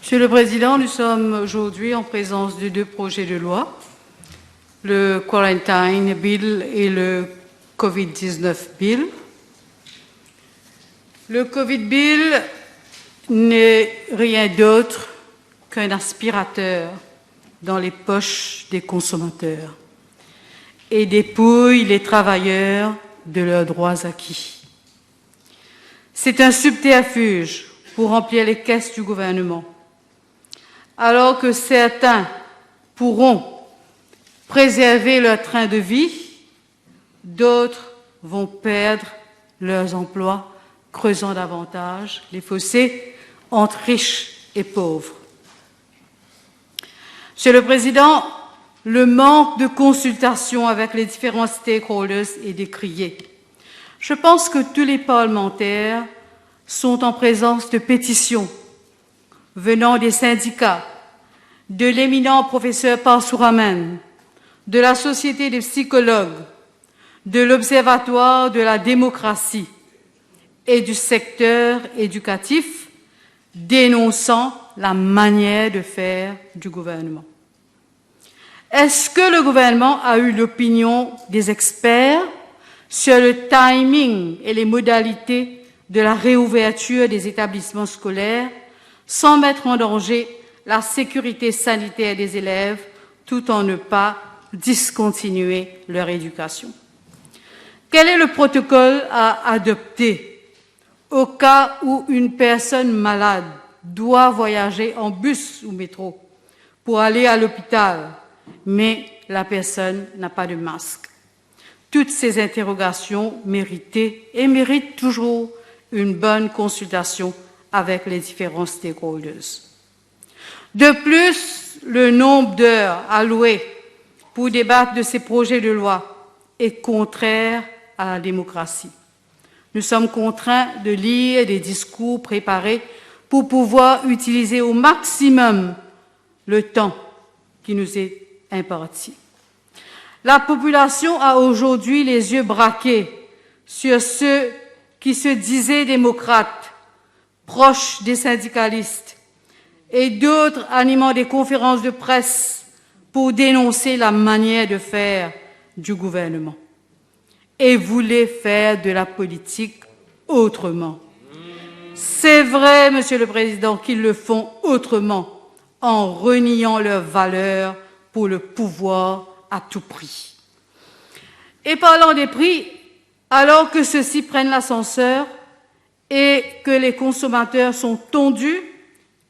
Monsieur le Président, nous sommes aujourd'hui en présence de deux projets de loi, le Quarantine Bill et le COVID-19 Bill. Le COVID Bill n'est rien d'autre qu'un aspirateur dans les poches des consommateurs et dépouille les travailleurs de leurs droits acquis. C'est un subterfuge pour remplir les caisses du gouvernement, alors que certains pourront préserver leur train de vie, d'autres vont perdre leurs emplois, creusant davantage les fossés entre riches et pauvres. Monsieur le Président, le manque de consultation avec les différents stakeholders est décrié. Je pense que tous les parlementaires sont en présence de pétitions venant des syndicats, de l'éminent professeur Parsouraman, de la Société des psychologues, de l'Observatoire de la démocratie et du secteur éducatif, dénonçant la manière de faire du gouvernement. Est-ce que le gouvernement a eu l'opinion des experts sur le timing et les modalités de la réouverture des établissements scolaires sans mettre en danger la sécurité sanitaire des élèves tout en ne pas discontinuer leur éducation? Quel est le protocole à adopter au cas où une personne malade doit voyager en bus ou métro pour aller à l'hôpital, mais la personne n'a pas de masque? Toutes ces interrogations méritaient et méritent toujours une bonne consultation avec les différents stakeholders. De plus, le nombre d'heures allouées pour débattre de ces projets de loi est contraire à la démocratie. Nous sommes contraints de lire des discours préparés pour pouvoir utiliser au maximum le temps qui nous est imparti. La population a aujourd'hui les yeux braqués sur ceux qui se disaient démocrates, proches des syndicalistes, et d'autres animant des conférences de presse pour dénoncer la manière de faire du gouvernement et voulaient faire de la politique autrement. C'est vrai, Monsieur le Président, qu'ils le font autrement, en reniant leurs valeurs pour le pouvoir à tout prix. Et parlant des prix, alors que ceux-ci prennent l'ascenseur et que les consommateurs sont tondus,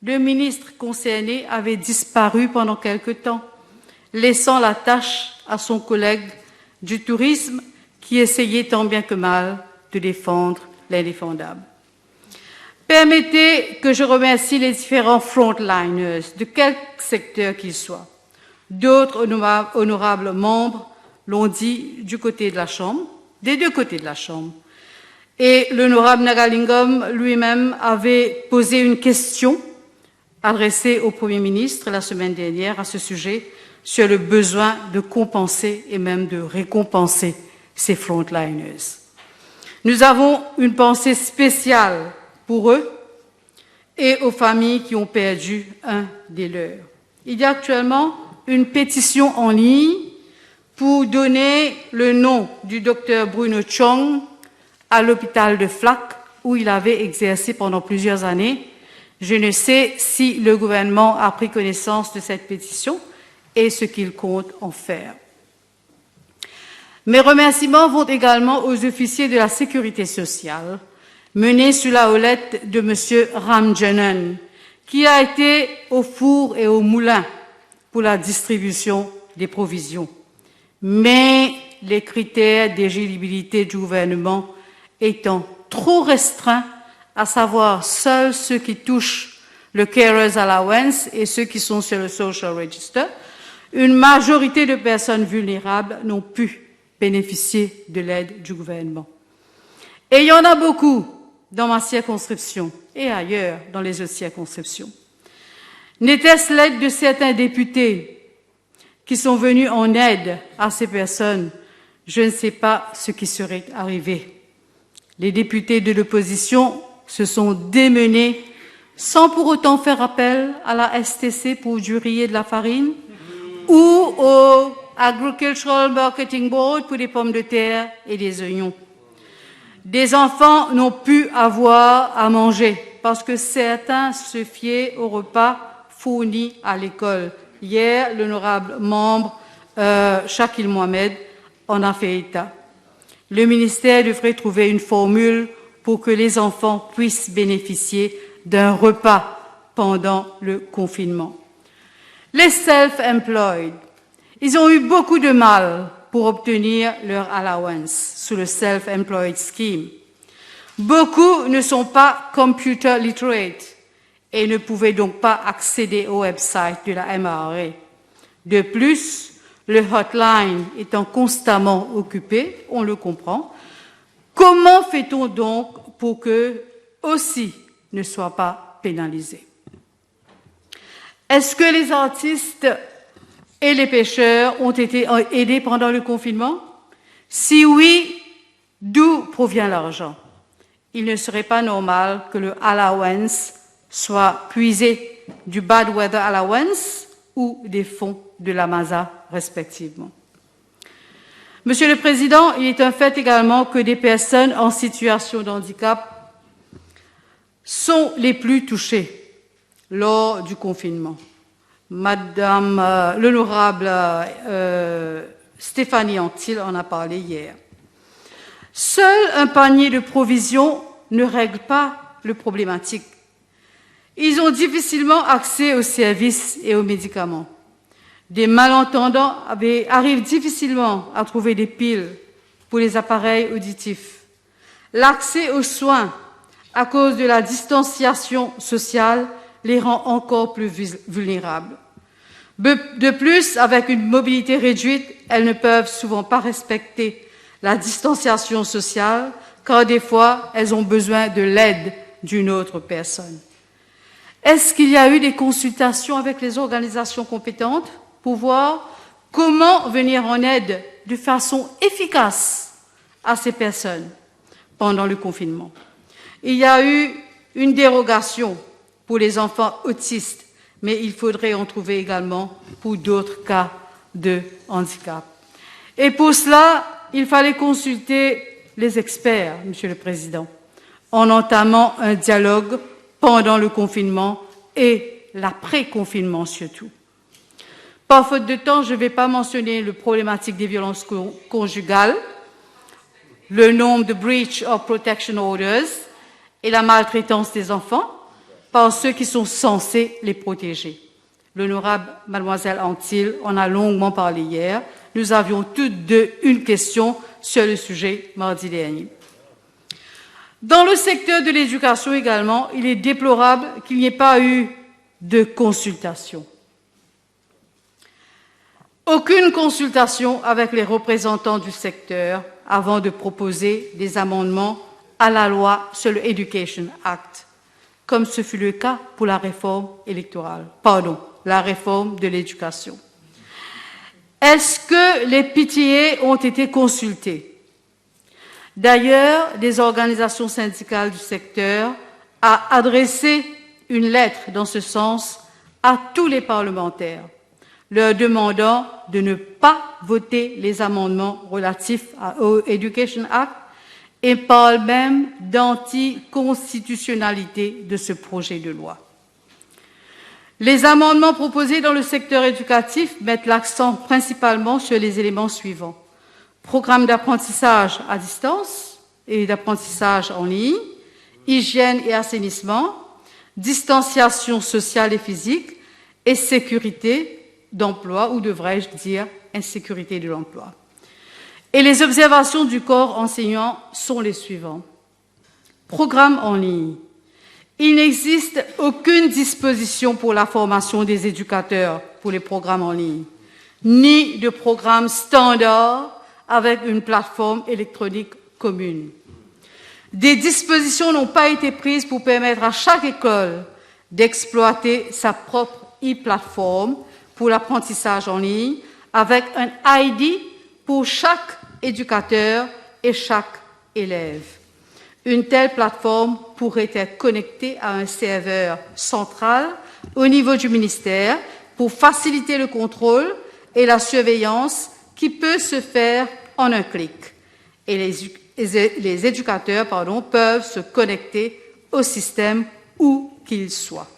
le ministre concerné avait disparu pendant quelque temps, laissant la tâche à son collègue du tourisme qui essayait tant bien que mal de défendre l'indéfendable. Permettez que je remercie les différents frontliners, de quelque secteur qu'ils soient. D'autres honorables membres l'ont dit du côté de la Chambre, des deux côtés de la Chambre. Et l'honorable Nagalingam lui-même avait posé une question adressée au Premier ministre la semaine dernière à ce sujet, sur le besoin de compenser et même de récompenser ces frontliners. Nous avons une pensée spéciale pour eux et aux familles qui ont perdu un des leurs. Il y a actuellement une pétition en ligne pour donner le nom du docteur Bruno Chong à l'hôpital de Flac, où il avait exercé pendant plusieurs années. Je ne sais si le gouvernement a pris connaissance de cette pétition et ce qu'il compte en faire. Mes remerciements vont également aux officiers de la sécurité sociale, menés sous la houlette de M. Ramjanan, qui a été au four et au moulin pour la distribution des provisions. Mais les critères d'éligibilité du gouvernement étant trop restreints, à savoir seuls ceux qui touchent le Carers Allowance et ceux qui sont sur le Social Register, une majorité de personnes vulnérables n'ont pu bénéficier de l'aide du gouvernement. Et il y en a beaucoup dans ma circonscription et ailleurs dans les autres circonscriptions. N'était-ce l'aide de certains députés qui sont venus en aide à ces personnes? Je ne sais pas ce qui serait arrivé. Les députés de l'opposition se sont démenés sans pour autant faire appel à la STC pour du riz et de la farine, ou au Agricultural Marketing Board pour des pommes de terre et des oignons. Des enfants n'ont pu avoir à manger parce que certains se fiaient au repas fournis à l'école. Hier, l'honorable membre Shakil Mohamed en a fait état. Le ministère devrait trouver une formule pour que les enfants puissent bénéficier d'un repas pendant le confinement. Les self-employed, ils ont eu beaucoup de mal pour obtenir leur allowance sous le self-employed scheme. Beaucoup ne sont pas computer literate et ne pouvaient donc pas accéder au website de la MRA. De plus, le hotline étant constamment occupé, on le comprend, comment fait-on donc pour qu'eux aussi ne soient pas pénalisés? Est-ce que les artistes et les pêcheurs ont été aidés pendant le confinement? Si oui, d'où provient l'argent? Il ne serait pas normal que le allowance soit puisé du bad weather allowance ou des fonds de la MASA respectivement. Monsieur le Président, il est un fait également que des personnes en situation de handicap sont les plus touchées lors du confinement. Madame l'honorable Stéphanie Anctil en a parlé hier. Seul un panier de provisions ne règle pas le problématique. Ils ont difficilement accès aux services et aux médicaments. Des malentendants arrivent difficilement à trouver des piles pour les appareils auditifs. L'accès aux soins, à cause de la distanciation sociale, les rend encore plus vulnérables. De plus, avec une mobilité réduite, elles ne peuvent souvent pas respecter la distanciation sociale, car des fois, elles ont besoin de l'aide d'une autre personne. Est-ce qu'il y a eu des consultations avec les organisations compétentes pour voir comment venir en aide de façon efficace à ces personnes pendant le confinement? Il y a eu une dérogation pour les enfants autistes, mais il faudrait en trouver également pour d'autres cas de handicap. Et pour cela, il fallait consulter les experts, Monsieur le Président, en entamant un dialogue pendant le confinement et l'après-confinement surtout. Par faute de temps, je ne vais pas mentionner la problématique des violences conjugales, le nombre de breach of protection orders et la maltraitance des enfants par ceux qui sont censés les protéger. L'honorable mademoiselle Anctil en a longuement parlé hier. Nous avions toutes deux une question sur le sujet mardi dernier. Dans le secteur de l'éducation également, il est déplorable qu'il n'y ait pas eu de consultation. Aucune consultation avec les représentants du secteur avant de proposer des amendements à la loi sur le Education Act, comme ce fut le cas pour la réforme la réforme de l'éducation. Est-ce que les PTA ont été consultés? D'ailleurs, des organisations syndicales du secteur ont adressé une lettre dans ce sens à tous les parlementaires, leur demandant de ne pas voter les amendements relatifs au Education Act et parle même d'anticonstitutionnalité de ce projet de loi. Les amendements proposés dans le secteur éducatif mettent l'accent principalement sur les éléments suivants: programme d'apprentissage à distance et d'apprentissage en ligne, hygiène et assainissement, distanciation sociale et physique et sécurité d'emploi, ou devrais-je dire insécurité de l'emploi. Et les observations du corps enseignant sont les suivants. Programme en ligne. Il n'existe aucune disposition pour la formation des éducateurs pour les programmes en ligne, ni de programme standard avec une plateforme électronique commune. Des dispositions n'ont pas été prises pour permettre à chaque école d'exploiter sa propre e-plateforme pour l'apprentissage en ligne avec un ID pour chaque éducateur et chaque élève. Une telle plateforme pourrait être connectée à un serveur central au niveau du ministère pour faciliter le contrôle et la surveillance qui peut se faire en un clic. Et les éducateurs peuvent se connecter au système où qu'ils soient.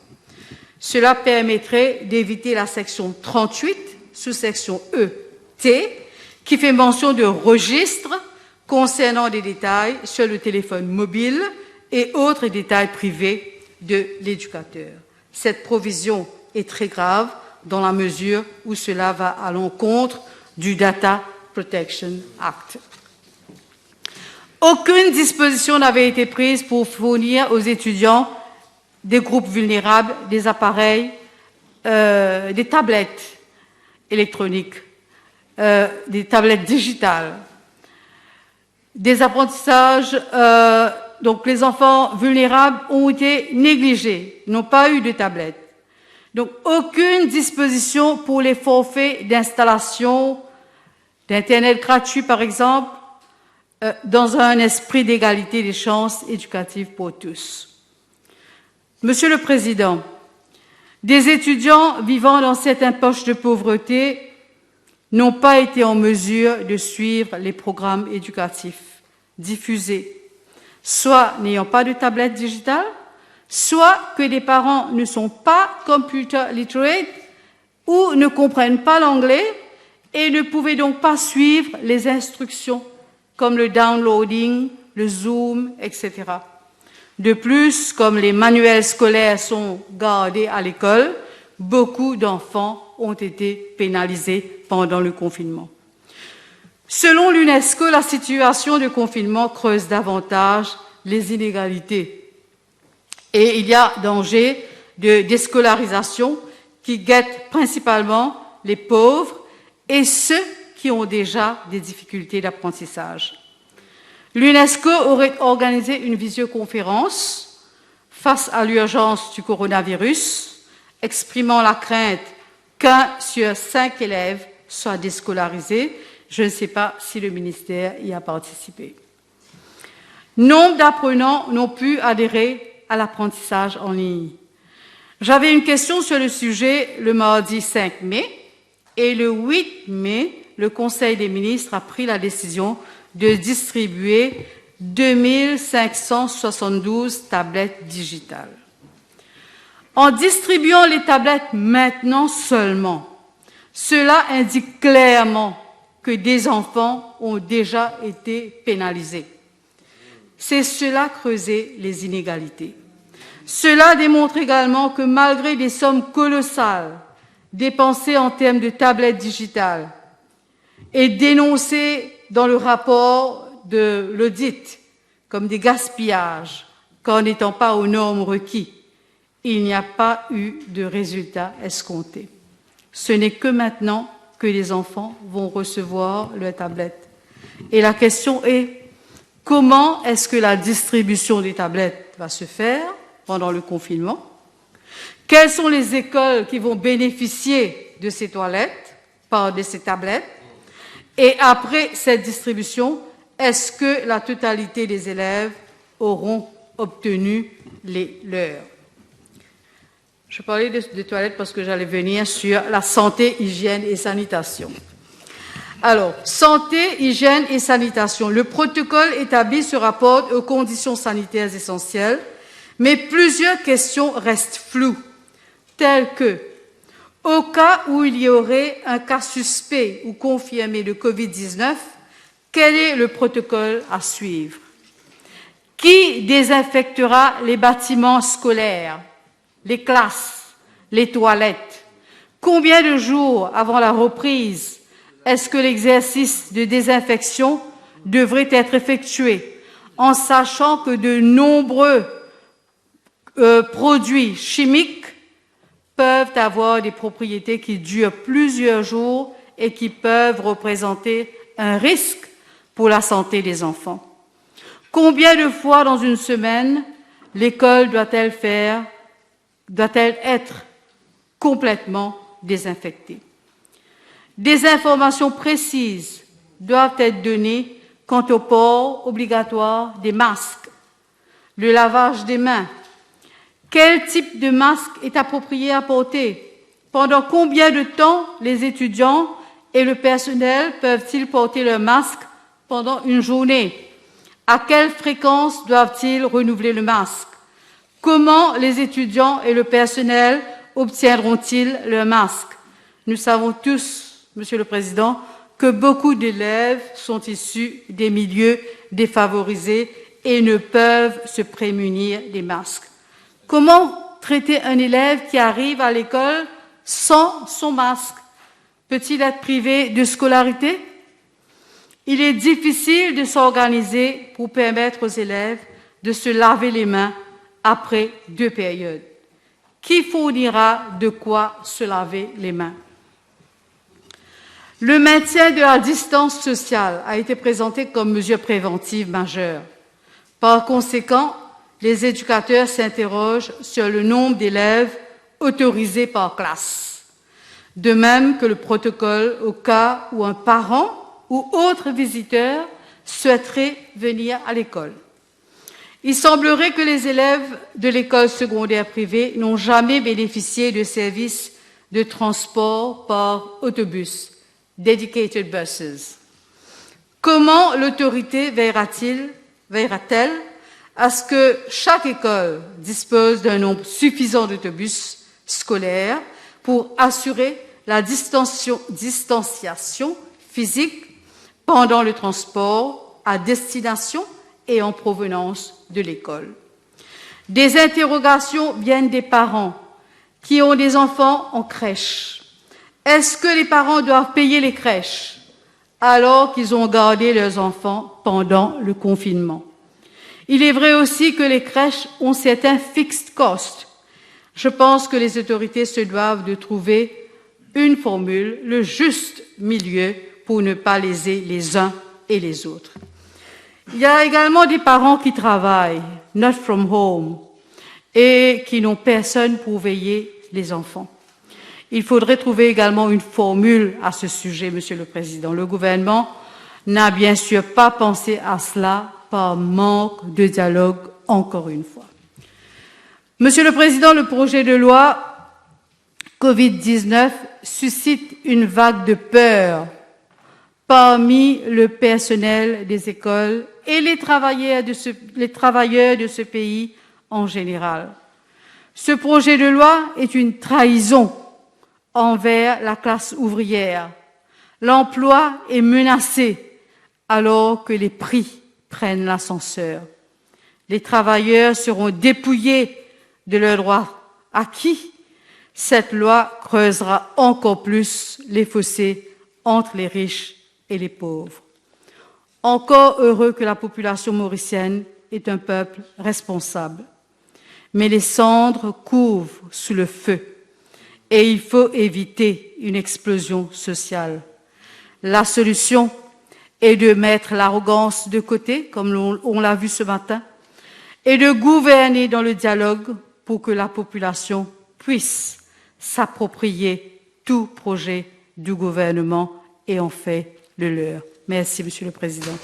Cela permettrait d'éviter la section 38, sous-section E-T, qui fait mention de registres concernant des détails sur le téléphone mobile et autres détails privés de l'éducateur. Cette provision est très grave dans la mesure où cela va à l'encontre du Data Protection Act. Aucune disposition n'avait été prise pour fournir aux étudiants des groupes vulnérables des appareils, des tablettes électroniques, des tablettes digitales, des apprentissages. Donc les enfants vulnérables ont été négligés, n'ont pas eu de tablettes. Donc aucune disposition pour les forfaits d'installation d'Internet gratuit, par exemple, dans un esprit d'égalité des chances éducatives pour tous. Monsieur le Président, des étudiants vivant dans certaines poches de pauvreté n'ont pas été en mesure de suivre les programmes éducatifs diffusés, soit n'ayant pas de tablette digitale, soit que des parents ne sont pas computer literate ou ne comprennent pas l'anglais et ne pouvaient donc pas suivre les instructions comme le downloading, le Zoom, etc. De plus, comme les manuels scolaires sont gardés à l'école, beaucoup d'enfants ont été pénalisés pendant le confinement. Selon l'UNESCO, la situation de confinement creuse davantage les inégalités et il y a danger de déscolarisation qui guette principalement les pauvres et ceux qui ont déjà des difficultés d'apprentissage. L'UNESCO aurait organisé une visioconférence face à l'urgence du coronavirus, exprimant la crainte qu'un sur 5 élèves soit déscolarisé. Je ne sais pas si le ministère y a participé. Nombre d'apprenants n'ont pu adhérer à l'apprentissage en ligne. J'avais une question sur le sujet le mardi 5 mai et le 8 mai, le Conseil des ministres a pris la décision de distribuer 2572 tablettes digitales. En distribuant les tablettes maintenant seulement, cela indique clairement que des enfants ont déjà été pénalisés. C'est cela creuser les inégalités. Cela démontre également que malgré des sommes colossales dépensées en termes de tablettes digitales et dénoncées dans le rapport de l'audit comme des gaspillages, qu'en n'étant pas aux normes requises, il n'y a pas eu de résultats escomptés. Ce n'est que maintenant que les enfants vont recevoir leurs tablettes. Et la question est, comment est-ce que la distribution des tablettes va se faire pendant le confinement? Quelles sont les écoles qui vont bénéficier de ces de ces tablettes? Et après cette distribution, est-ce que la totalité des élèves auront obtenu les leurs? Je parlais de toilettes parce que j'allais venir sur la santé, hygiène et sanitation. Alors, santé, hygiène et sanitation. Le protocole établi se rapporte aux conditions sanitaires essentielles, mais plusieurs questions restent floues, telles que, au cas où il y aurait un cas suspect ou confirmé de Covid-19, quel est le protocole à suivre? Qui désinfectera les bâtiments scolaires, les classes, les toilettes? Combien de jours avant la reprise est-ce que l'exercice de désinfection devrait être effectué, en sachant que de nombreux produits chimiques peuvent avoir des propriétés qui durent plusieurs jours et qui peuvent représenter un risque pour la santé des enfants? Combien de fois dans une semaine l'école doit-elle être complètement désinfectée? Des informations précises doivent être données quant au port obligatoire des masques le lavage des mains. Quel type de masque est approprié à porter? Pendant combien de temps les étudiants et le personnel peuvent-ils porter leur masque pendant une journée? À quelle fréquence doivent-ils renouveler le masque? Comment les étudiants et le personnel obtiendront-ils leur masque? Nous savons tous, Monsieur le Président, que beaucoup d'élèves sont issus des milieux défavorisés et ne peuvent se prémunir des masques. Comment traiter un élève qui arrive à l'école sans son masque? Peut-il être privé de scolarité? Il est difficile de s'organiser pour permettre aux élèves de se laver les mains après 2 périodes. Qui fournira de quoi se laver les mains? Le maintien de la distance sociale a été présenté comme mesure préventive majeure. Par conséquent, les éducateurs s'interrogent sur le nombre d'élèves autorisés par classe, de même que le protocole au cas où un parent ou autre visiteur souhaiterait venir à l'école. Il semblerait que les élèves de l'école secondaire privée n'ont jamais bénéficié de services de transport par autobus, dedicated buses. Comment l'autorité veillera-t-elle à ce que chaque école dispose d'un nombre suffisant d'autobus scolaires pour assurer la distanciation physique pendant le transport à destination et en provenance de l'école? Des interrogations viennent des parents qui ont des enfants en crèche. Est-ce que les parents doivent payer les crèches alors qu'ils ont gardé leurs enfants pendant le confinement? Il est vrai aussi que les crèches ont certains fixed costs. Je pense que les autorités se doivent de trouver une formule, le juste milieu pour ne pas léser les uns et les autres. Il y a également des parents qui travaillent, not from home, et qui n'ont personne pour veiller les enfants. Il faudrait trouver également une formule à ce sujet, Monsieur le Président. Le gouvernement n'a bien sûr pas pensé à cela par manque de dialogue, encore une fois. Monsieur le Président, le projet de loi Covid-19 suscite une vague de peur parmi le personnel des écoles et les travailleurs de ce pays en général. Ce projet de loi est une trahison envers la classe ouvrière. L'emploi est menacé alors que les prix prennent l'ascenseur. Les travailleurs seront dépouillés de leurs droits acquis. Cette loi creusera encore plus les fossés entre les riches et les pauvres. Encore heureux que la population mauricienne est un peuple responsable. Mais les cendres couvent sous le feu et il faut éviter une explosion sociale. La solution est de mettre l'arrogance de côté, comme on l'a vu ce matin, et de gouverner dans le dialogue pour que la population puisse s'approprier tout projet du gouvernement et en fait le leur. Merci, Monsieur le Président.